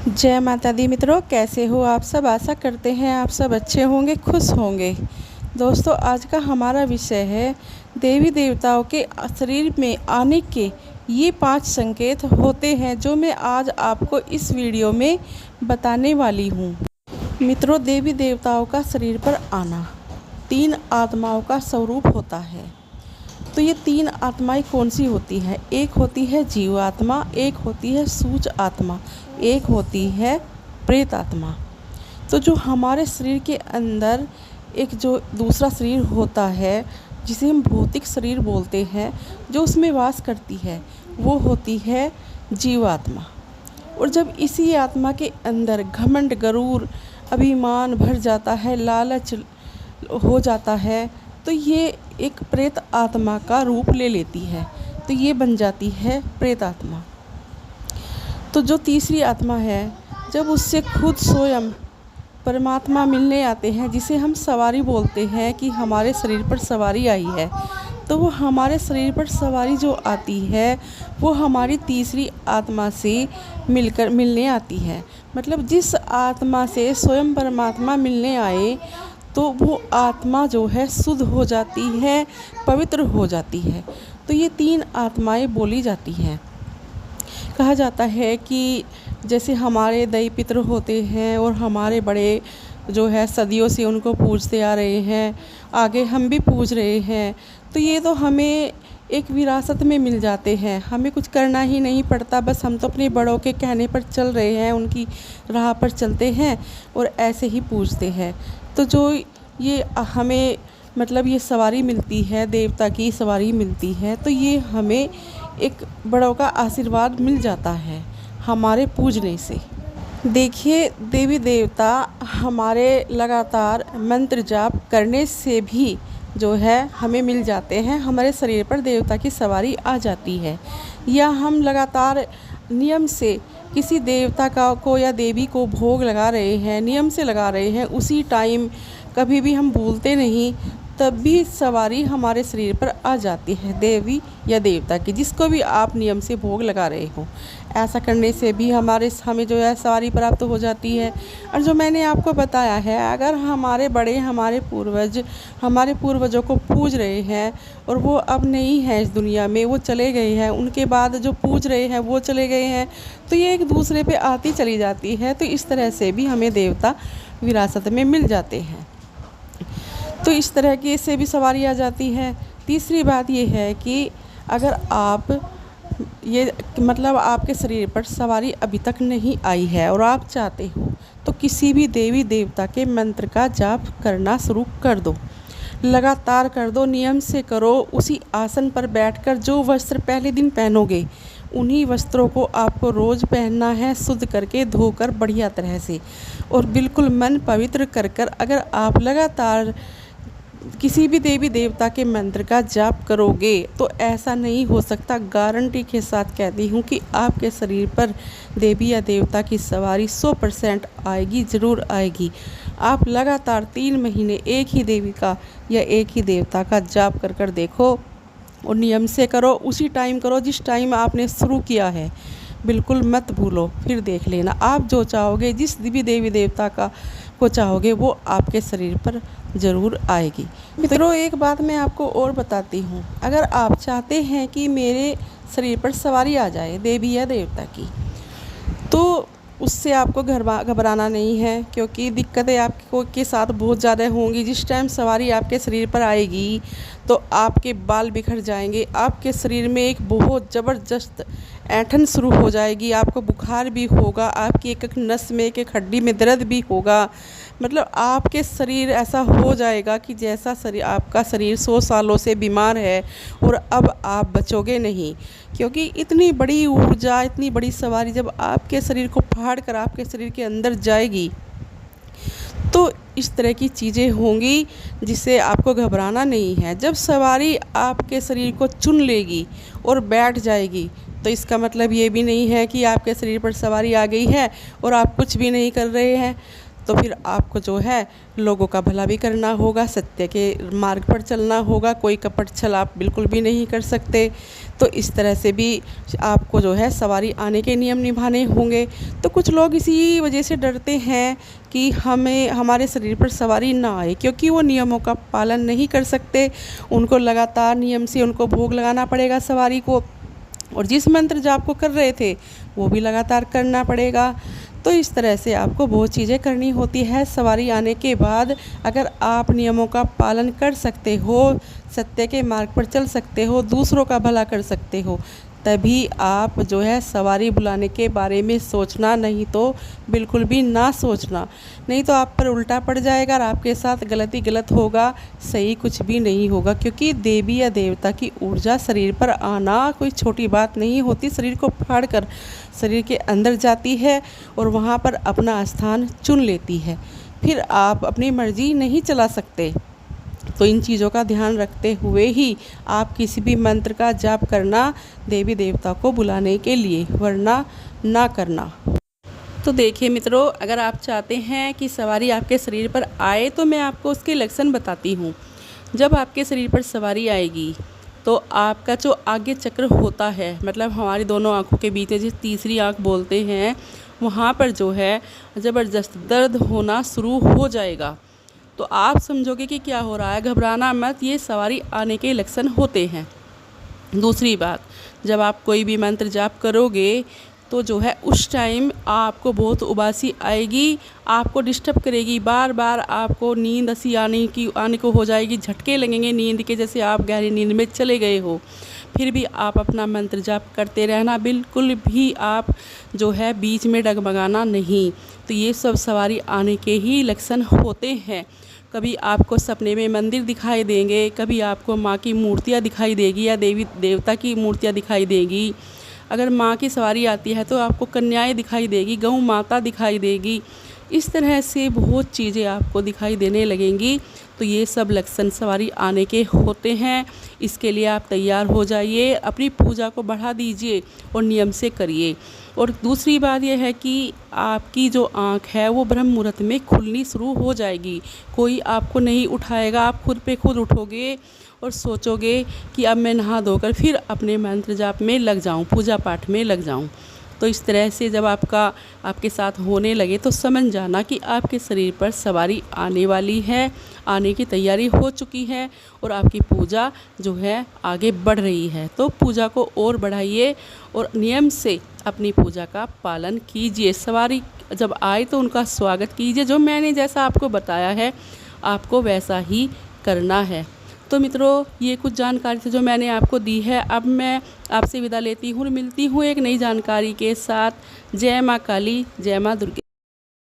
जय माता दी मित्रों, कैसे हो आप सब। आशा करते हैं आप सब अच्छे होंगे, खुश होंगे। दोस्तों, आज का हमारा विषय है देवी देवताओं के शरीर में आने के ये 5 संकेत होते हैं जो मैं आज आपको इस वीडियो में बताने वाली हूँ। मित्रों, देवी देवताओं का शरीर पर आना 3 आत्माओं का स्वरूप होता है। तो ये 3 आत्माएं कौन सी होती है? एक होती है जीव आत्मा, एक होती है सूच आत्मा, एक होती है प्रेत आत्मा। तो जो हमारे शरीर के अंदर एक जो दूसरा शरीर होता है, जिसे हम भौतिक शरीर बोलते हैं, जो उसमें वास करती है, वो होती है जीवात्मा। और जब इसी आत्मा के अंदर घमंड, गरूर, अभिमान भर जाता है, लालच हो जाता है, तो ये एक प्रेत आत्मा का रूप ले लेती है। तो ये बन जाती है प्रेत आत्मा। तो जो तीसरी आत्मा है, जब उससे खुद स्वयं परमात्मा मिलने आते हैं, जिसे हम सवारी बोलते हैं कि हमारे शरीर पर सवारी आई है, तो वो हमारे शरीर पर सवारी जो आती है वो हमारी तीसरी आत्मा से मिलने आती है। मतलब जिस आत्मा से स्वयं परमात्मा मिलने आए, तो वो आत्मा जो है शुद्ध हो जाती है, पवित्र हो जाती है। तो ये 3 आत्माएं बोली जाती हैं। कहा जाता है कि जैसे हमारे दाई पितर होते हैं और हमारे बड़े जो है सदियों से उनको पूजते आ रहे हैं, आगे हम भी पूज रहे हैं, तो ये तो हमें एक विरासत में मिल जाते हैं। हमें कुछ करना ही नहीं पड़ता, बस हम तो अपने बड़ों के कहने पर चल रहे हैं, उनकी राह पर चलते हैं और ऐसे ही पूजते हैं। तो जो ये हमें मतलब ये सवारी मिलती है, देवता की सवारी मिलती है, तो ये हमें एक बड़ों का आशीर्वाद मिल जाता है हमारे पूजने से। देखिए, देवी देवता हमारे लगातार मंत्र जाप करने से भी जो है हमें मिल जाते हैं। हमारे शरीर पर देवता की सवारी आ जाती है, या हम लगातार नियम से किसी देवता को या देवी को भोग लगा रहे हैं, नियम से लगा रहे हैं, उसी टाइम कभी भी हम भूलते नहीं, तब भी सवारी हमारे शरीर पर आ जाती है देवी या देवता की, जिसको भी आप नियम से भोग लगा रहे हो। ऐसा करने से भी हमें जो है सवारी प्राप्त हो जाती है। और जो मैंने आपको बताया है, अगर हमारे बड़े, हमारे पूर्वजों को पूज रहे हैं और वो अब नहीं हैं इस दुनिया में, वो चले गए हैं, उनके बाद जो पूज रहे हैं वो चले गए हैं, तो ये एक दूसरे पे आती चली जाती है। तो इस तरह से भी हमें देवता विरासत में मिल जाते हैं। तो इस तरह की से भी सवारी आ जाती है। तीसरी बात ये है कि अगर आप मतलब आपके शरीर पर सवारी अभी तक नहीं आई है और आप चाहते हो, तो किसी भी देवी देवता के मंत्र का जाप करना शुरू कर दो। लगातार कर दो, नियम से करो। उसी आसन पर बैठकर जो वस्त्र पहले दिन पहनोगे, उन्हीं वस्त्रों को आपको रोज़ पहनना है, शुद्ध करके धोकर बढ़िया तरह से, और बिल्कुल मन पवित्र कर कर अगर आप लगातार किसी भी देवी देवता के मंत्र का जाप करोगे, तो ऐसा नहीं हो सकता, गारंटी के साथ कहती हूँ कि आपके शरीर पर देवी या देवता की सवारी 100% आएगी, ज़रूर आएगी। आप लगातार 3 महीने एक ही देवी का या एक ही देवता का जाप कर कर देखो, और नियम से करो, उसी टाइम करो जिस टाइम आपने शुरू किया है, बिल्कुल मत भूलो। फिर देख लेना, आप जो चाहोगे, जिस भी देवी देवता को चाहोगे, वो आपके शरीर पर ज़रूर आएगी। मित्रों, एक बात मैं आपको और बताती हूँ। अगर आप चाहते हैं कि मेरे शरीर पर सवारी आ जाए देवी या देवता की, तो उससे आपको घबराना नहीं है, क्योंकि दिक्कतें आपको के साथ बहुत ज़्यादा होंगी। जिस टाइम सवारी आपके शरीर पर आएगी, तो आपके बाल बिखर जाएंगे, आपके शरीर में एक बहुत ज़बरदस्त ऐंठन शुरू हो जाएगी, आपको बुखार भी होगा, आपकी एक एक नस में, एक एक हड्डी में दर्द भी होगा। मतलब आपके शरीर ऐसा हो जाएगा कि जैसा आपका शरीर 100 सालों से बीमार है, और अब आप बचोगे नहीं, क्योंकि इतनी बड़ी ऊर्जा, इतनी बड़ी सवारी जब आपके शरीर को फाड़ कर आपके शरीर के अंदर जाएगी, तो इस तरह की चीज़ें होंगी जिससे आपको घबराना नहीं है। जब सवारी आपके शरीर को चुन लेगी और बैठ जाएगी, तो इसका मतलब ये भी नहीं है कि आपके शरीर पर सवारी आ गई है और आप कुछ भी नहीं कर रहे हैं। तो फिर आपको जो है लोगों का भला भी करना होगा, सत्य के मार्ग पर चलना होगा, कोई कपट छल आप बिल्कुल भी नहीं कर सकते। तो इस तरह से भी आपको जो है सवारी आने के नियम निभाने होंगे। तो कुछ लोग इसी वजह से डरते हैं कि हमें हमारे शरीर पर सवारी ना आए, क्योंकि वो नियमों का पालन नहीं कर सकते। उनको लगातार नियम से उनको भोग लगाना पड़ेगा सवारी को, और जिस मंत्र जाप को कर रहे थे वो भी लगातार करना पड़ेगा। तो इस तरह से आपको बहुत चीज़ें करनी होती है। सवारी आने के बाद अगर आप नियमों का पालन कर सकते हो, सत्य के मार्ग पर चल सकते हो, दूसरों का भला कर सकते हो, तभी आप जो है सवारी बुलाने के बारे में सोचना, नहीं तो बिल्कुल भी ना सोचना। नहीं तो आप पर उल्टा पड़ जाएगा और आपके साथ गलत होगा, सही कुछ भी नहीं होगा। क्योंकि देवी या देवता की ऊर्जा शरीर पर आना कोई छोटी बात नहीं होती। शरीर को फाड़ कर शरीर के अंदर जाती है और वहाँ पर अपना स्थान चुन लेती है। फिर आप अपनी मर्जी नहीं चला सकते। तो इन चीज़ों का ध्यान रखते हुए ही आप किसी भी मंत्र का जाप करना देवी देवता को बुलाने के लिए, वरना ना करना। तो देखिए मित्रों, अगर आप चाहते हैं कि सवारी आपके शरीर पर आए तो मैं आपको उसके लक्षण बताती हूँ। जब आपके शरीर पर सवारी आएगी तो आपका जो आगे चक्र होता है, मतलब हमारी दोनों आँखों के बीच में जिस तीसरी आँख बोलते हैं, वहाँ पर जो है ज़बरदस्त दर्द होना शुरू हो जाएगा। तो आप समझोगे कि क्या हो रहा है, घबराना मत, ये सवारी आने के लक्षण होते हैं। दूसरी बात, जब आप कोई भी मंत्र जाप करोगे तो जो है उस टाइम आपको बहुत उबासी आएगी, आपको डिस्टर्ब करेगी, बार बार आपको नींद ऐसी आने को हो जाएगी, झटके लगेंगे नींद के, जैसे आप गहरी नींद में चले गए हो। फिर भी आप अपना मंत्र जाप करते रहना, बिल्कुल भी आप जो है बीच में डगमगाना नहीं। तो ये सब सवारी आने के ही लक्षण होते हैं। कभी आपको सपने में मंदिर दिखाई देंगे, कभी आपको माँ की मूर्तियाँ दिखाई देगी या देवी देवता की मूर्तियाँ दिखाई देगी। अगर माँ की सवारी आती है तो आपको कन्याएं दिखाई देगी, गौ माता दिखाई देगी। इस तरह से बहुत चीज़ें आपको दिखाई देने लगेंगी। तो ये सब लक्षण सवारी आने के होते हैं। इसके लिए आप तैयार हो जाइए, अपनी पूजा को बढ़ा दीजिए और नियम से करिए। और दूसरी बात यह है कि आपकी जो आँख है वो ब्रह्म मुहूर्त में खुलनी शुरू हो जाएगी। कोई आपको नहीं उठाएगा, आप खुद पे खुद उठोगे और सोचोगे कि अब मैं नहा धोकर फिर अपने मंत्र जाप में लग जाऊं, पूजा पाठ में लग जाऊं। तो इस तरह से जब आपके साथ होने लगे तो समझ जाना कि आपके शरीर पर सवारी आने वाली है, आने की तैयारी हो चुकी है और आपकी पूजा जो है आगे बढ़ रही है। तो पूजा को और बढ़ाइए और नियम से अपनी पूजा का पालन कीजिए। सवारी जब आए तो उनका स्वागत कीजिए। जो मैंने जैसा आपको बताया है आपको वैसा ही करना है। तो मित्रों, ये कुछ जानकारी थी जो मैंने आपको दी है। अब मैं आपसे विदा लेती हूँ और मिलती हूँ एक नई जानकारी के साथ। जय माँ काली, जय माँ दुर्गे।